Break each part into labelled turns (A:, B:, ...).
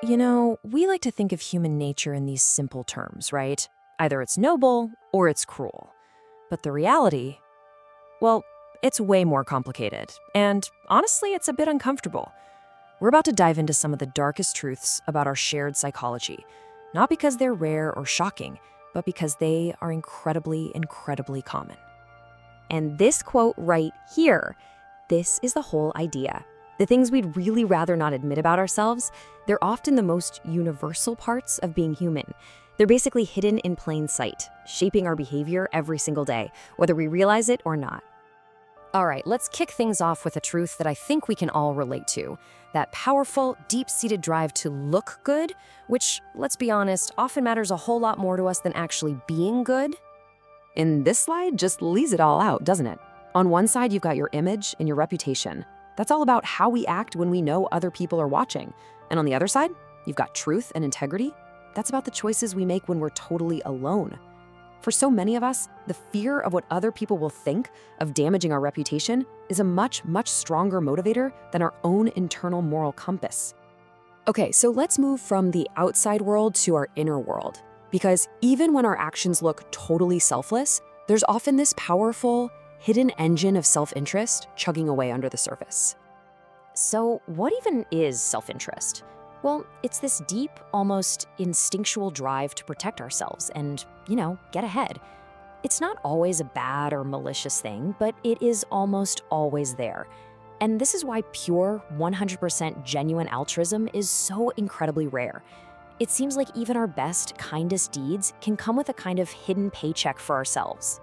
A: We like to think of human nature in these simple terms, right? Either it's noble or it's cruel. But the reality, well, it's way more complicated. And honestly, it's a bit uncomfortable. We're about to dive into some of the darkest truths about our shared psychology, not because they're rare or shocking, but because they are incredibly, incredibly common. And this quote right here, this is the whole idea. The things we'd really rather not admit about ourselves, they're often the most universal parts of being human. They're basically hidden in plain sight, shaping our behavior every single day, whether we realize it or not. All right, let's kick things off with a truth that I think we can all relate to. That powerful, deep-seated drive to look good, which, let's be honest, often matters a whole lot more to us than actually being good. And this slide just lays it all out, doesn't it? On one side, you've got your image and your reputation. That's all about how we act when we know other people are watching. And on the other side, you've got truth and integrity. That's about the choices we make when we're totally alone. For so many of us, the fear of what other people will think of damaging our reputation is a much, much stronger motivator than our own internal moral compass. Okay, so let's move from the outside world to our inner world. Because even when our actions look totally selfless, there's often this powerful, hidden engine of self-interest chugging away under the surface. So what even is self-interest? Well, it's this deep, almost instinctual drive to protect ourselves and, get ahead. It's not always a bad or malicious thing, but it is almost always there. And this is why pure, 100% genuine altruism is so incredibly rare. It seems like even our best, kindest deeds can come with a kind of hidden paycheck for ourselves.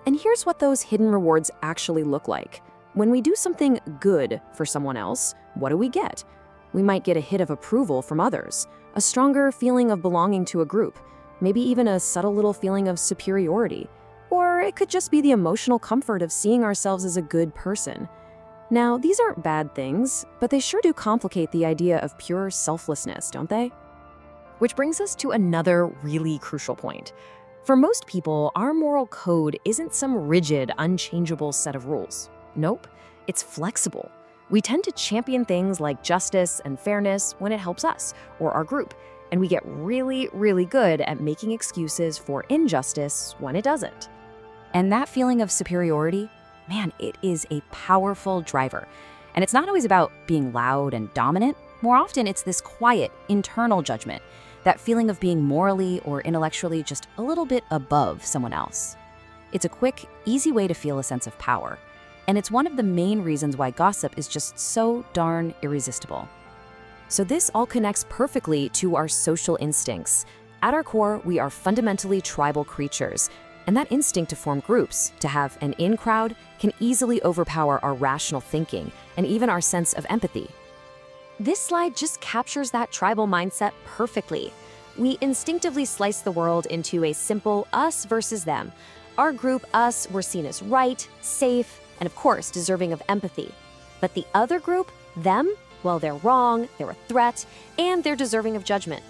A: And here's what those hidden rewards actually look like. When we do something good for someone else, what do we get? We might get a hit of approval from others, a stronger feeling of belonging to a group, maybe even a subtle little feeling of superiority. Or it could just be the emotional comfort of seeing ourselves as a good person. Now, these aren't bad things, but they sure do complicate the idea of pure selflessness, don't they? Which brings us to another really crucial point. For most people, our moral code isn't some rigid, unchangeable set of rules. Nope, it's flexible. We tend to champion things like justice and fairness when it helps us or our group, and we get really, really good at making excuses for injustice when it doesn't. And that feeling of superiority, man, it is a powerful driver. And it's not always about being loud and dominant. More often, it's this quiet, internal judgment, that feeling of being morally or intellectually just a little bit above someone else. It's a quick, easy way to feel a sense of power. And it's one of the main reasons why gossip is just so darn irresistible. So this all connects perfectly to our social instincts. At our core, we are fundamentally tribal creatures. And that instinct to form groups, to have an in crowd, can easily overpower our rational thinking and even our sense of empathy. This slide just captures that tribal mindset perfectly. We instinctively slice the world into a simple us versus them. Our group, us, we're seen as right, safe, and of course, deserving of empathy. But the other group, them, well, they're wrong, they're a threat, and they're deserving of judgment.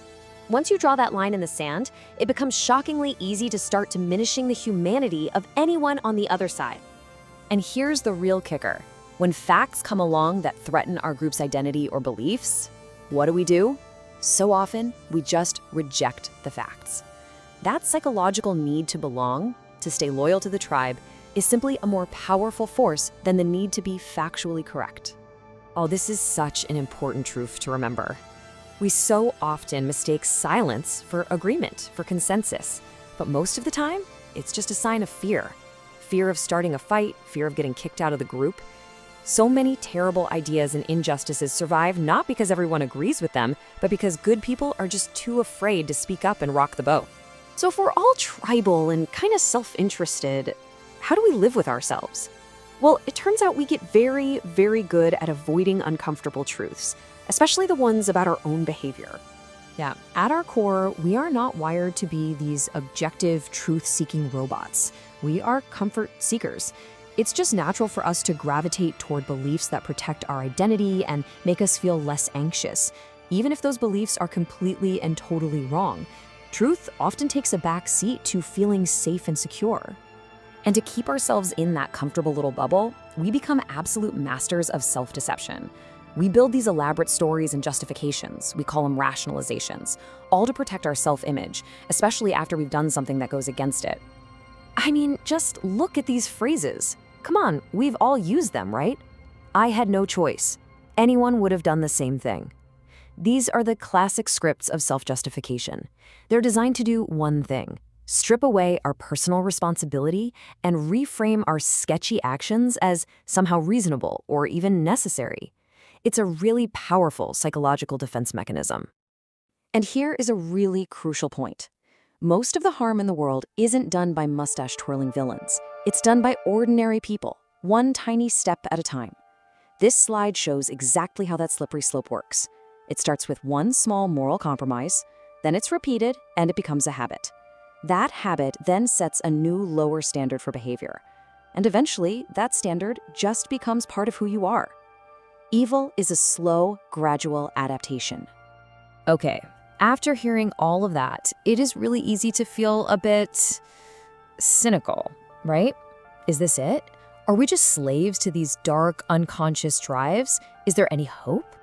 A: Once you draw that line in the sand, it becomes shockingly easy to start diminishing the humanity of anyone on the other side. And here's the real kicker. When facts come along that threaten our group's identity or beliefs, what do? So often, we just reject the facts. That psychological need to belong, to stay loyal to the tribe, is simply a more powerful force than the need to be factually correct. Oh, this is such an important truth to remember. We so often mistake silence for agreement, for consensus. But most of the time, it's just a sign of fear. Fear of starting a fight, fear of getting kicked out of the group. So many terrible ideas and injustices survive not because everyone agrees with them, but because good people are just too afraid to speak up and rock the boat. So if we're all tribal and kind of self-interested, how do we live with ourselves? Well, it turns out we get very, very good at avoiding uncomfortable truths, especially the ones about our own behavior. Yeah, at our core, we are not wired to be these objective, truth-seeking robots. We are comfort seekers. It's just natural for us to gravitate toward beliefs that protect our identity and make us feel less anxious, even if those beliefs are completely and totally wrong. Truth often takes a back seat to feeling safe and secure. And to keep ourselves in that comfortable little bubble, we become absolute masters of self-deception. We build these elaborate stories and justifications, we call them rationalizations, all to protect our self-image, especially after we've done something that goes against it. I mean, just look at these phrases. Come on, we've all used them, right? I had no choice. Anyone would have done the same thing. These are the classic scripts of self-justification. They're designed to do one thing: strip away our personal responsibility and reframe our sketchy actions as somehow reasonable or even necessary. It's a really powerful psychological defense mechanism. And here is a really crucial point. Most of the harm in the world isn't done by mustache-twirling villains. It's done by ordinary people, one tiny step at a time. This slide shows exactly how that slippery slope works. It starts with one small moral compromise, then it's repeated, and it becomes a habit. That habit then sets a new lower standard for behavior. And eventually, that standard just becomes part of who you are. Evil is a slow, gradual adaptation. Okay, after hearing all of that, it is really easy to feel a bit cynical, right? Is this it? Are we just slaves to these dark, unconscious drives? Is there any hope?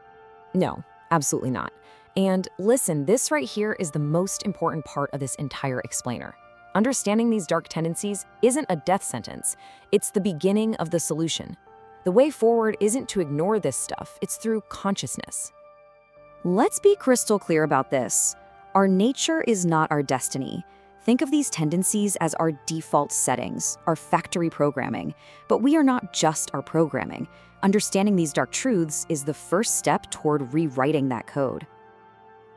A: No, absolutely not. And listen, this right here is the most important part of this entire explainer. Understanding these dark tendencies isn't a death sentence. It's the beginning of the solution. The way forward isn't to ignore this stuff, it's through consciousness. Let's be crystal clear about this. Our nature is not our destiny. Think of these tendencies as our default settings, our factory programming. But we are not just our programming. Understanding these dark truths is the first step toward rewriting that code.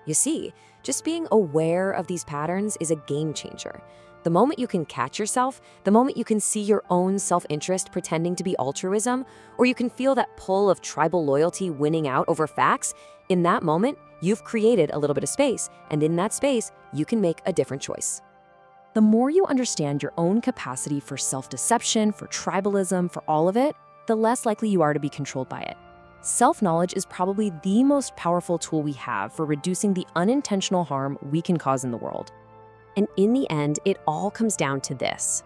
A: You see, just being aware of these patterns is a game changer. The moment you can catch yourself, the moment you can see your own self-interest pretending to be altruism, or you can feel that pull of tribal loyalty winning out over facts, in that moment, you've created a little bit of space, and in that space, you can make a different choice. The more you understand your own capacity for self-deception, for tribalism, for all of it, the less likely you are to be controlled by it. Self-knowledge is probably the most powerful tool we have for reducing the unintentional harm we can cause in the world. And in the end, it all comes down to this.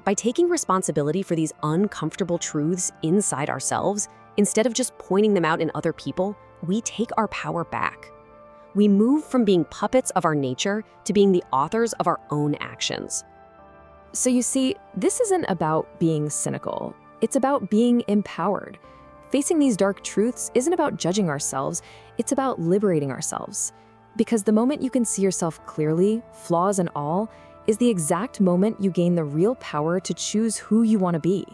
A: By taking responsibility for these uncomfortable truths inside ourselves, instead of just pointing them out in other people, we take our power back. We move from being puppets of our nature to being the authors of our own actions. So you see, this isn't about being cynical. It's about being empowered. Facing these dark truths isn't about judging ourselves, it's about liberating ourselves. Because the moment you can see yourself clearly, flaws and all, is the exact moment you gain the real power to choose who you want to be.